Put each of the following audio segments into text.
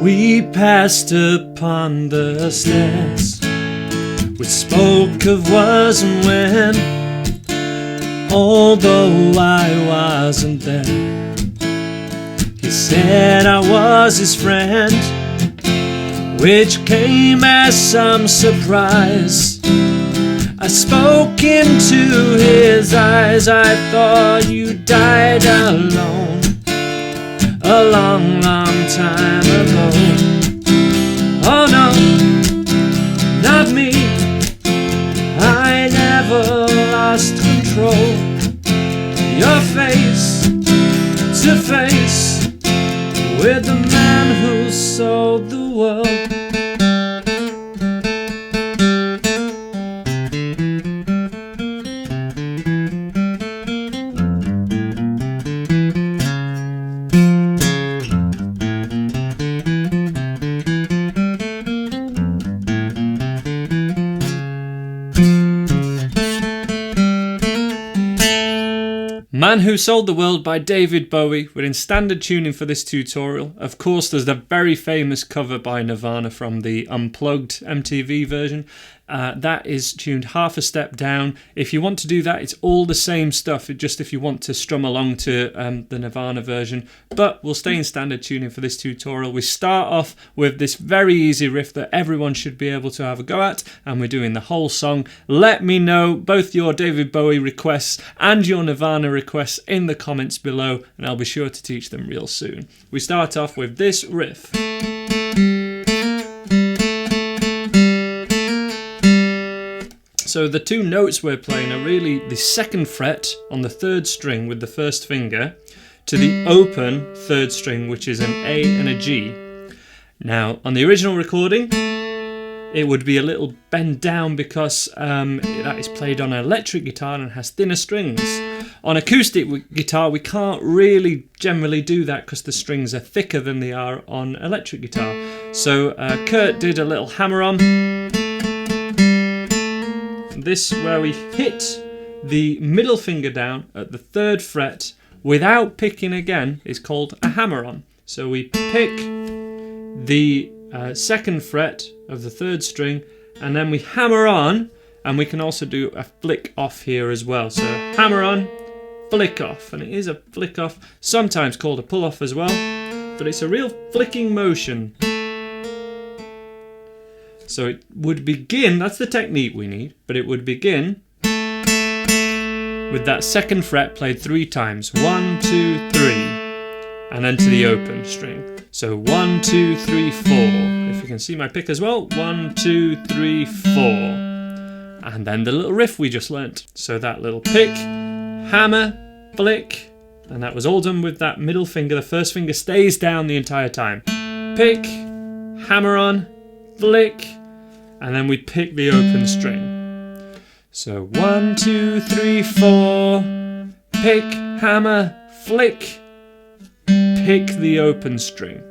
We passed upon the stairs, we spoke of was and when, although I wasn't there. He said I was his friend, which came as some surprise. I spoke into his eyes, I thought you died alone, a long, long time ago. Oh no, not me, I never lost control. Your face to face with the man who sold the world. Man Who Sold the World by David Bowie. We're in standard tuning for this tutorial. Of course, there's the very famous cover by Nirvana from the Unplugged MTV version. That is tuned half a step down. If you want to do that, it's all the same stuff, just if you want to strum along to the Nirvana version. But we'll stay in standard tuning for this tutorial. We start off with this very easy riff that everyone should be able to have a go at, and we're doing the whole song. Let me know both your David Bowie requests and your Nirvana requests in the comments below, and I'll be sure to teach them real soon. We start off with this riff. So the two notes we're playing are really the second fret on the third string with the first finger to the open third string, which is an A and a G. Now, on the original recording, it would be a little bend down because that is played on an electric guitar and has thinner strings. On acoustic guitar, we can't really generally do that because the strings are thicker than they are on electric guitar. So Kurt did a little hammer-on. This where we hit the middle finger down at the third fret without picking again is called a hammer-on. So we pick the second fret of the third string and then we hammer on, and we can also do a flick off here as well. So hammer on, flick off, and it is a flick off, sometimes called a pull off as well, but it's a real flicking motion. So it would begin, that's the technique we need, but it would begin with that second fret played 3 times. 1, 2, 3, and then to the open string. So 1, 2, 3, 4. If you can see my pick as well. 1, 2, 3, 4. And then the little riff we just learnt. So that little pick, hammer, flick, and that was all done with that middle finger. The first finger stays down the entire time. Pick, hammer on, flick, and then we pick the open string. So 1, 2, 3, 4, pick, hammer, flick, pick the open string.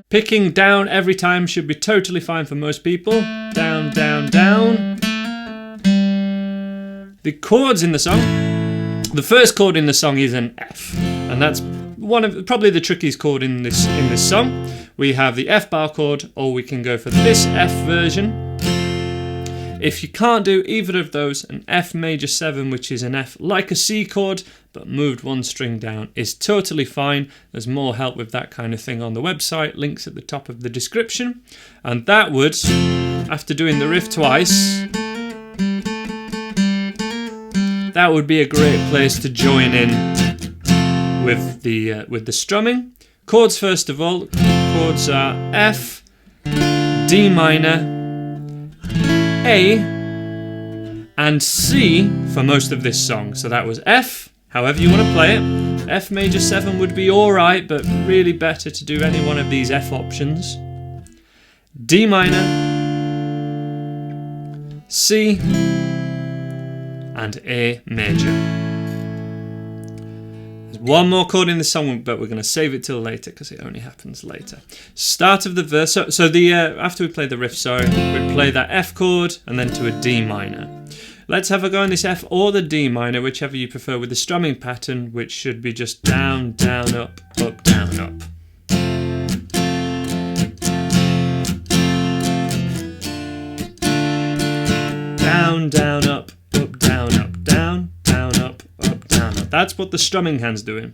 Picking down every time should be totally fine for most people. Down, down, down. The chords in the song. The first chord in the song is an F, and that's one of probably the trickiest chord in this song. We have the F bar chord, or we can go for this F version. If you can't do either of those, an F major 7, which is an F like a C chord, but moved 1 string down, is totally fine. There's more help with that kind of thing on the website, links at the top of the description. And that would, after doing the riff twice, that would be a great place to join in with the strumming. Chords first of all. Chords are F, D minor, A, and C for most of this song. So that was F, however you want to play it. F major 7 would be alright, but really better to do any one of these F options. D minor, C, and A major. There's one more chord in the song, but we're going to save it till later because it only happens later. Start of the verse. So the after we play the riff, we play that F chord and then to a D minor. Let's have a go on this F or the D minor, whichever you prefer, with the strumming pattern, which should be just down, down, up, down, up. Down, down, up, down, down, down, up, down, up. That's what the strumming hand's doing.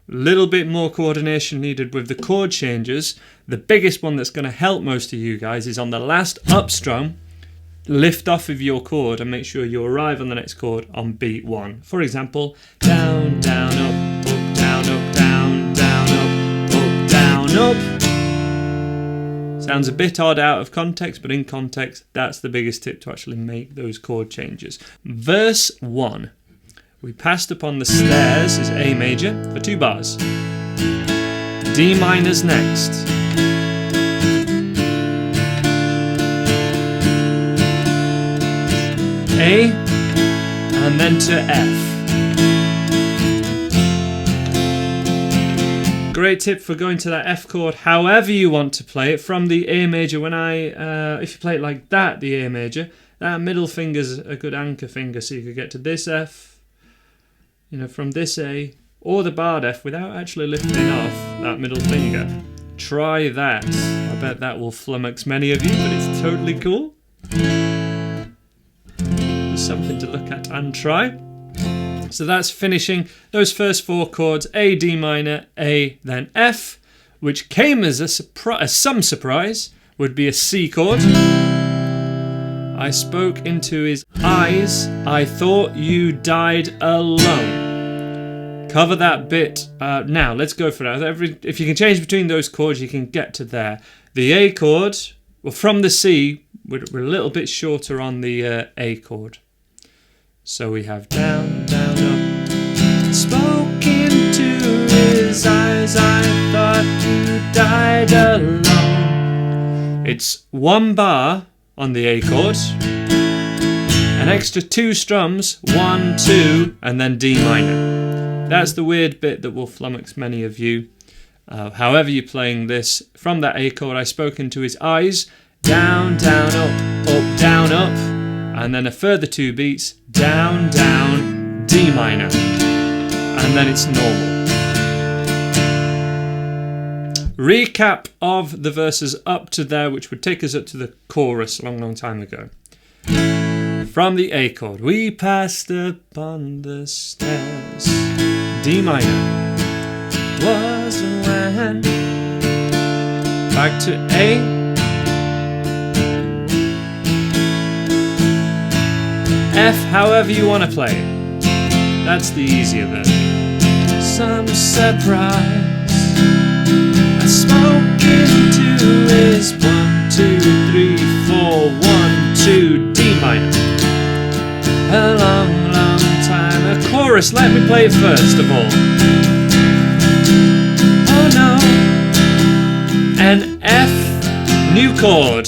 A little bit more coordination needed with the chord changes. The biggest one that's going to help most of you guys is on the last up strum. Lift off of your chord and make sure you arrive on the next chord on beat 1. For example, down, down, up, down, down, up, down, up. Sounds a bit odd out of context, but in context, that's the biggest tip to actually make those chord changes. Verse 1. We passed upon the stairs is A major for 2 bars. D minor's next. A, and then to F. Great tip for going to that F chord however you want to play it. From the A major, if you play it like that, the A major, that middle finger's a good anchor finger, so you could get to this F, from this A, or the barred F without actually lifting off that middle finger. Try that. I bet that will flummox many of you, but it's totally cool. Something to look at and try. So that's finishing those first 4 chords, A, D minor, A, then F, which came as some surprise, would be a C chord. I spoke into his eyes, I thought you died alone. Cover that bit. Now, let's go for that. If you can change between those chords, you can get to there. The A chord, well, from the C, we're a little bit shorter on the A chord. So we have down, down, up. Spoke into his eyes, I thought you died alone. It's 1 bar on the A chord, an extra 2 strums, 1, 2, and then D minor. That's the weird bit that will flummox many of you. However you're playing this, from that A chord, I spoke into his eyes, down, down, up, down, up. And then a further 2 beats, down, down, D minor. And then it's normal. Recap of the verses up to there, which would take us up to the chorus a long, long time ago. From the A chord, we passed upon the stairs. D minor was when. Back to A. F, however you want to play it. That's the easier version. Some surprise. I spoke into his 1, 2, 3, 4, 1, 2, D minor. A long, long time. A chorus, let me play it first of all. Oh no. An F, new chord,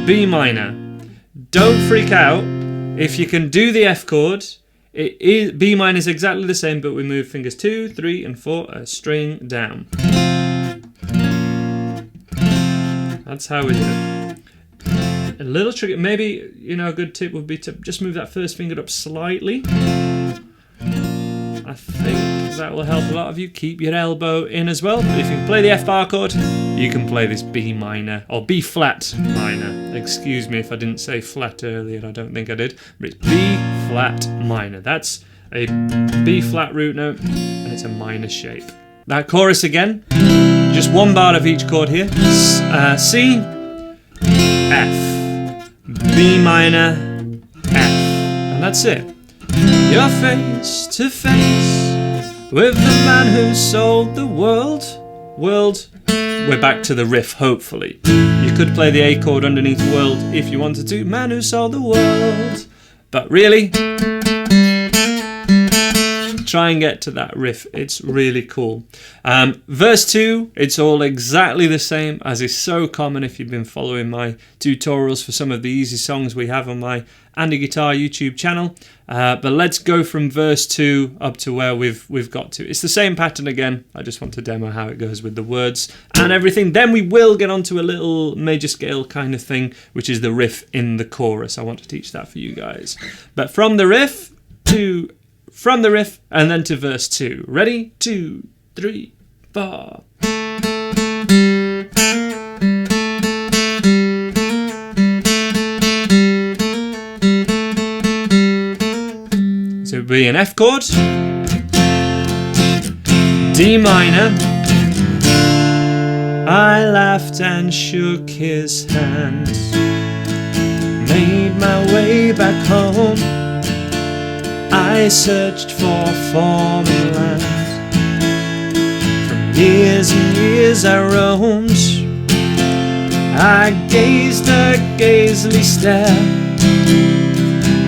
B minor. Don't freak out. If you can do the F chord, B minor is exactly the same, but we move fingers 2, 3, and 4 a string down. That's how we do it. A little tricky. Maybe, a good tip would be to just move that first finger up slightly. I think that will help a lot of you. Keep your elbow in as well. But if you can play the F bar chord, you can play this B minor, or B flat minor. Excuse me if I didn't say flat earlier, I don't think I did. But it's B flat minor. That's a B flat root note, and it's a minor shape. That chorus again, just 1 bar of each chord here. C, F, B minor, F. And that's it. You're face to face with the man who sold the world. We're back to the riff, hopefully. You could play the A chord underneath world if you wanted to. Man who sold the world. But really, try and get to that riff. It's really cool. Verse 2, it's all exactly the same, as is so common if you've been following my tutorials for some of the easy songs we have on my Andy Guitar YouTube channel. But let's go from verse 2 up to where we've got to. It's the same pattern again. I just want to demo how it goes with the words and everything. Then we will get onto a little major scale kind of thing, which is the riff in the chorus. I want to teach that for you guys. But from the riff and then to verse 2. Ready? 2, 3, 4. So it would be an F chord, D minor. I laughed and shook his hand, made my way back home. I searched for foreign land. For years and years I roamed. I gazed a gazely stare.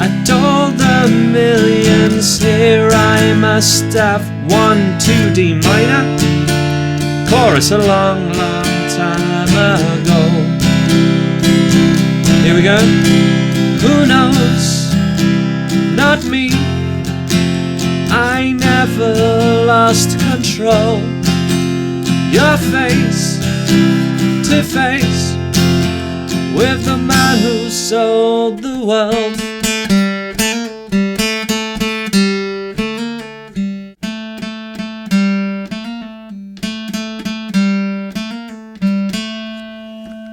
I told the millions here I must have 1, 2, D minor. Chorus a long, long time ago. Here we go. Who knows? Not me. I never lost control. Your face to face with the man who sold the world.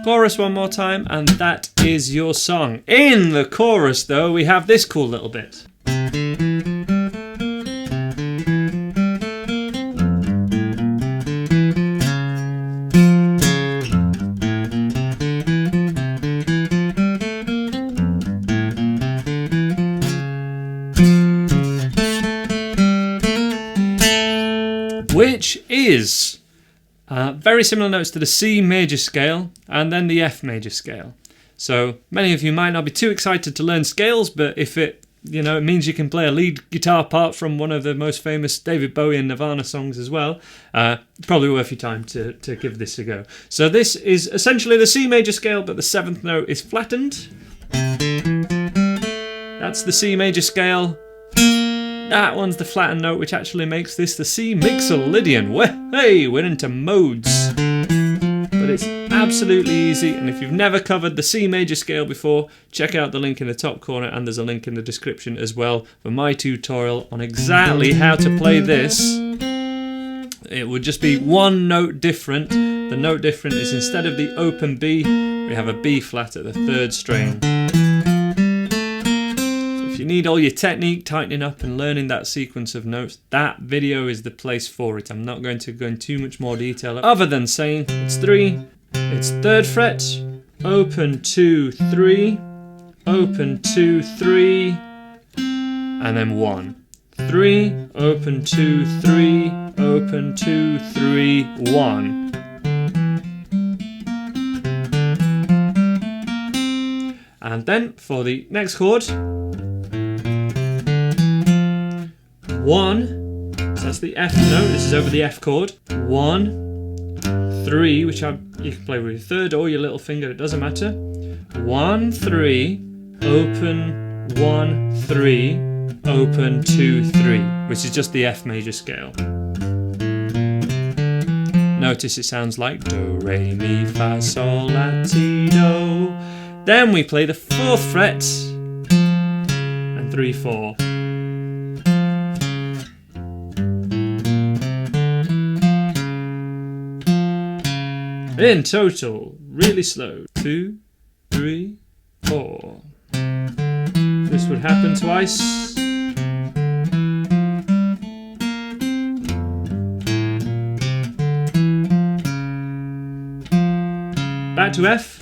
Chorus one more time, and that is your song. In the chorus, though, we have this cool little bit. Which is very similar notes to the C major scale and then the F major scale. So many of you might not be too excited to learn scales, but if it means you can play a lead guitar part from one of the most famous David Bowie and Nirvana songs as well, probably worth your time to give this a go. So this is essentially the C major scale, but the 7th note is flattened. That's the C major scale. That one's the flattened note, which actually makes this the C Mixolydian. Hey, we're into modes. But it's absolutely easy, and if you've never covered the C major scale before, check out the link in the top corner, and there's a link in the description as well for my tutorial on exactly how to play this. It would just be one note different. The note different is instead of the open B, we have a B flat at the 3rd string. If you need all your technique tightening up and learning that sequence of notes, that video is the place for it. I'm not going to go into too much more detail other than saying it's 3, it's 3rd fret, open 2, 3, open 2, 3, and then 1. 3, open 2, 3, open 2, 3, 1. And then for the next chord, 1, so that's the F note, this is over the F chord. 1, 3, which you can play with your 3rd or your little finger, it doesn't matter. 1, 3, open 1, 3, open 2, 3, which is just the F major scale. Notice it sounds like do, re, mi, fa, sol, la, ti, do. Then we play the 4th fret and 3, 4. In total, really slow. 2, 3, 4. This would happen twice. Back to F.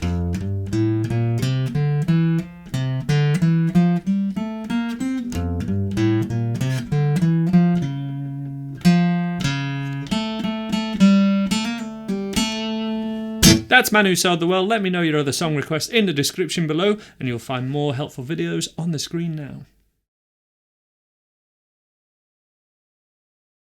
That's Man Who Sold the World. Let me know your other song requests in the description below, and you'll find more helpful videos on the screen now.